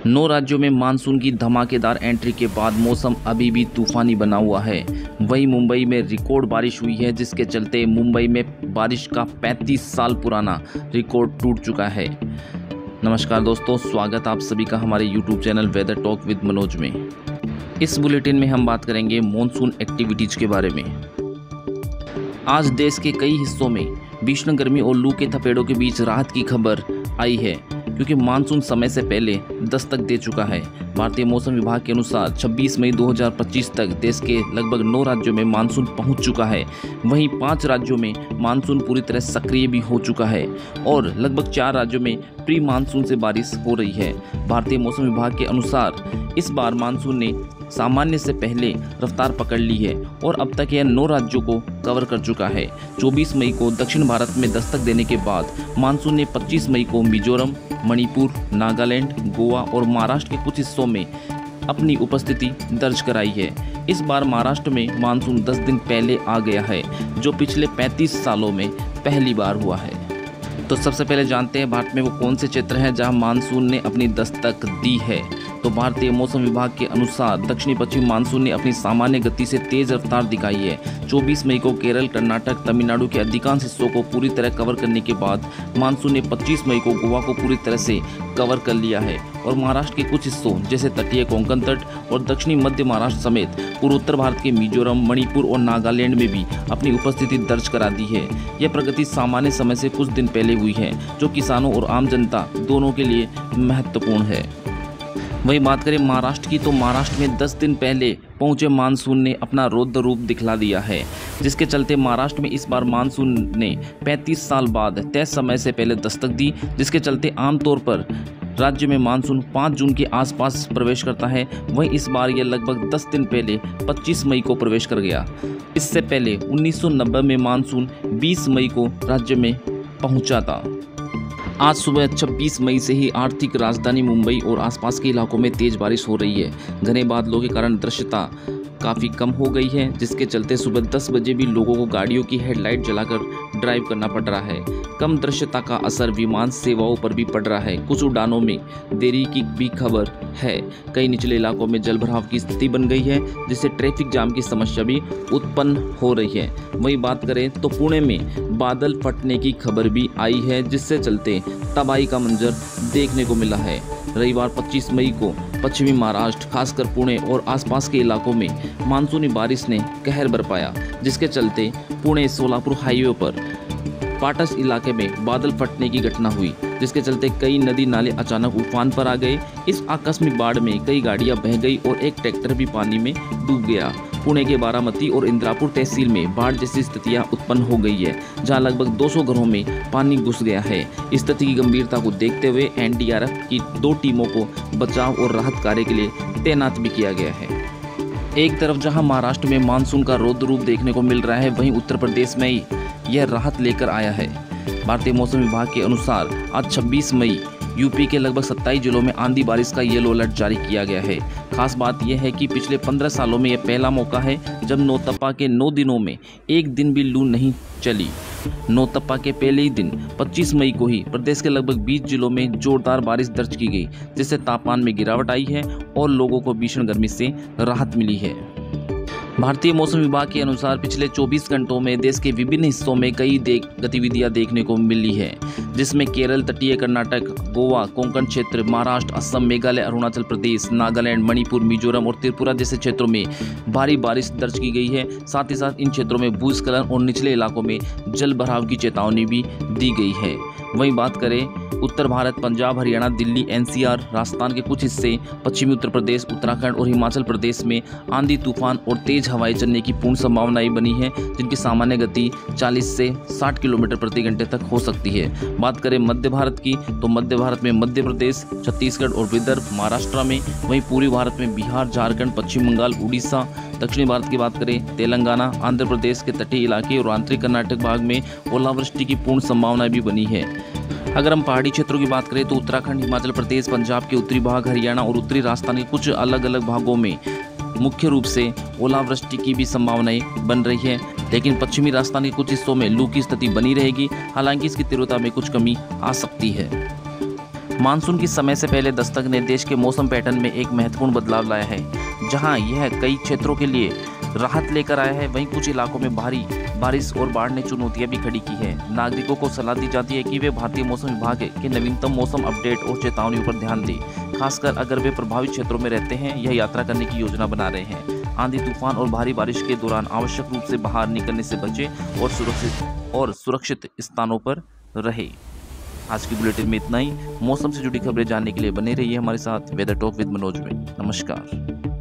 9 राज्यों में मानसून की धमाकेदार एंट्री के बाद मौसम अभी भी तूफानी बना हुआ है। वहीं मुंबई में रिकॉर्ड बारिश हुई है, जिसके चलते मुंबई में बारिश का 35 साल पुराना रिकॉर्ड टूट चुका है। नमस्कार दोस्तों, स्वागत आप सभी का हमारे YouTube channel weather talk with Manoj में। इस बुलेटिन में हम बात करेंगे मॉनसून एक्टिविटीज़ के बारे में। आज देश के कई हिस्सों में भीषण गर्मी और लू के थपेड़ों के बीच राहत की खबर आई है, क्योंकि मानसून समय से पहले दस्तक दे चुका है। भारतीय मौसम विभाग के अनुसार 26 मई 2025 तक देश के लगभग 9 राज्यों में मानसून पहुंच चुका है। वहीं 5 राज्यों में मानसून पूरी तरह सक्रिय भी हो चुका है और लगभग 4 राज्यों में प्री मानसून से बारिश हो रही है। भारतीय मौसम विभाग के अनुसार इस बार मानसून ने सामान्य से पहले रफ्तार पकड़ ली है और अब तक यह 9 राज्यों को कवर कर चुका है। 24 मई को दक्षिण भारत में दस्तक देने के बाद मानसून ने 25 मई को मिजोरम, मणिपुर, नागालैंड, गोवा और महाराष्ट्र के कुछ हिस्सों में अपनी उपस्थिति दर्ज कराई है। इस बार महाराष्ट्र में मानसून 10 दिन पहले आ गया है, जो पिछले 35 सालों में पहली बार हुआ है। तो सबसे पहले जानते हैं भारत में वो कौन से क्षेत्र हैं जहां मानसून ने अपनी दस्तक दी है। तो भारतीय मौसम विभाग के अनुसार दक्षिणी पश्चिमी मानसून ने अपनी सामान्य गति से तेज रफ्तार दिखाई है। 24 मई को केरल, कर्नाटक, तमिलनाडु के अधिकांश हिस्सों को पूरी तरह कवर करने के बाद मानसून ने 25 मई को गोवा को पूरी तरह से कवर कर लिया है और महाराष्ट्र के कुछ हिस्सों जैसे तटीय कोंकण तट और दक्षिणी मध्य महाराष्ट्र समेत पूर्वोत्तर भारत के मिजोरम, मणिपुर और नागालैंड में भी अपनी उपस्थिति दर्ज करा दी है। यह प्रगति सामान्य समय से कुछ दिन पहले हुई है, जो किसानों और आम जनता दोनों के लिए महत्वपूर्ण है। वहीं बात करें महाराष्ट्र की, तो महाराष्ट्र में 10 दिन पहले पहुंचे मानसून ने अपना रौद्र रूप दिखला दिया है, जिसके चलते महाराष्ट्र में इस बार मानसून ने 35 साल बाद तय समय से पहले दस्तक दी, जिसके चलते आमतौर पर राज्य में मानसून 5 जून के आसपास प्रवेश करता है। वहीं इस बार यह लगभग 10 दिन पहले 25 मई को प्रवेश कर गया। इससे पहले 1990 में मानसून 20 मई को राज्य में पहुंचा था। आज सुबह 26 मई से ही आर्थिक राजधानी मुंबई और आसपास के इलाकों में तेज बारिश हो रही है। घने बादलों के कारण दृश्यता काफ़ी कम हो गई है, जिसके चलते सुबह 10 बजे भी लोगों को गाड़ियों की हेडलाइट जलाकर ड्राइव करना पड़ रहा है। कम दृश्यता का असर विमान सेवाओं पर भी पड़ रहा है। कुछ उड़ानों में देरी की भी खबर है। कई निचले इलाकों में जलभराव की स्थिति बन गई है, जिससे ट्रैफिक जाम की समस्या भी उत्पन्न हो रही है। वहीं बात करें तो पुणे में बादल फटने की खबर भी आई है, जिससे चलते तबाही का मंजर देखने को मिला है। रविवार 25 मई को पश्चिमी महाराष्ट्र, खासकर पुणे और आसपास के इलाकों में मानसूनी बारिश ने कहर बरपाया, जिसके चलते पुणे सोलापुर हाईवे पर पाटस इलाके में बादल फटने की घटना हुई, जिसके चलते कई नदी नाले अचानक उफान पर आ गए। इस आकस्मिक बाढ़ में कई गाड़ियां बह गई और एक ट्रैक्टर भी पानी में डूब गया। पुणे के बारामती और इंदिरापुर तहसील में बाढ़ जैसी स्थितियां उत्पन्न हो गई है, जहां लगभग 200 घरों में पानी घुस गया है। स्थिति की गंभीरता को देखते हुए एनडीआरएफ की 2 टीमों को बचाव और राहत कार्य के लिए तैनात भी किया गया है। एक तरफ जहां महाराष्ट्र में मानसून का रौद्र रूप देखने को मिल रहा है, वहीं उत्तर प्रदेश में ही यह राहत लेकर आया है। भारतीय मौसम विभाग के अनुसार आज 26 मई यूपी के लगभग 27 जिलों में आंधी बारिश का येलो अलर्ट जारी किया गया है। खास बात यह है कि पिछले 15 सालों में यह पहला मौका है जब नौतपा के 9 दिनों में एक दिन भी लू नहीं चली। नौतपा के पहले ही दिन 25 मई को ही प्रदेश के लगभग 20 जिलों में जोरदार बारिश दर्ज की गई, जिससे तापमान में गिरावट आई है और लोगों को भीषण गर्मी से राहत मिली है। भारतीय मौसम विभाग के अनुसार पिछले 24 घंटों में देश के विभिन्न हिस्सों में कई गतिविधियां देखने को मिली है, जिसमें केरल, तटीय कर्नाटक, गोवा, कोंकण क्षेत्र, महाराष्ट्र, असम, मेघालय, अरुणाचल प्रदेश, नागालैंड, मणिपुर, मिजोरम और त्रिपुरा जैसे क्षेत्रों में भारी बारिश दर्ज की गई है। साथ ही साथ इन क्षेत्रों में भूस्खलन और निचले इलाकों में जल भराव की चेतावनी भी दी गई है। वहीं बात करें उत्तर भारत, पंजाब, हरियाणा, दिल्ली, एनसीआर, राजस्थान के कुछ हिस्से, पश्चिमी उत्तर प्रदेश, उत्तराखंड और हिमाचल प्रदेश में आंधी तूफान और तेज हवाएं चलने की पूर्ण संभावनाएं बनी है, जिनकी सामान्य गति 40 से 60 किलोमीटर प्रति घंटे तक हो सकती है। बात करें मध्य भारत की, तो मध्य भारत में मध्य प्रदेश, छत्तीसगढ़ और विदर्भ, महाराष्ट्र में, वहीं पूर्वी भारत में बिहार, झारखंड, पश्चिम बंगाल, उड़ीसा, दक्षिणी भारत की बात करें तेलंगाना, आंध्र प्रदेश के तटीय इलाके और आंतरिक कर्नाटक भाग में ओलावृष्टि की पूर्ण संभावना भी बनी है। अगर हम पहाड़ी क्षेत्रों की बात करें तो उत्तराखंड, हिमाचल प्रदेश, पंजाब के उत्तरी भाग, हरियाणा और उत्तरी राजस्थान के कुछ अलग अलग भागों में मुख्य रूप से ओलावृष्टि की भी संभावनाएं बन रही है, लेकिन पश्चिमी राजस्थान के कुछ हिस्सों में लू की स्थिति बनी रहेगी। हालांकि इसकी तीव्रता में कुछ कमी आ सकती है। मानसून की समय से पहले दस्तक ने देश के मौसम पैटर्न में एक महत्वपूर्ण बदलाव लाया है। जहां यह कई क्षेत्रों के लिए राहत लेकर आया है, वहीं कुछ इलाकों में भारी बारिश और बाढ़ ने चुनौतियां भी खड़ी की है। नागरिकों को सलाह दी जाती है कि वे भारतीय मौसम विभाग के नवीनतम मौसम अपडेट और चेतावनियों पर ध्यान दें, खासकर अगर वे प्रभावित क्षेत्रों में रहते हैं या यात्रा करने की योजना बना रहे हैं। आंधी तूफान और भारी बारिश के दौरान आवश्यक रूप से बाहर निकलने से बचें और सुरक्षित स्थानों पर रहे। आज की बुलेटिन में इतना ही। मौसम से जुड़ी खबरें जानने के लिए बने रहिए हमारे साथ वेदर टॉक विद मनोज में। नमस्कार।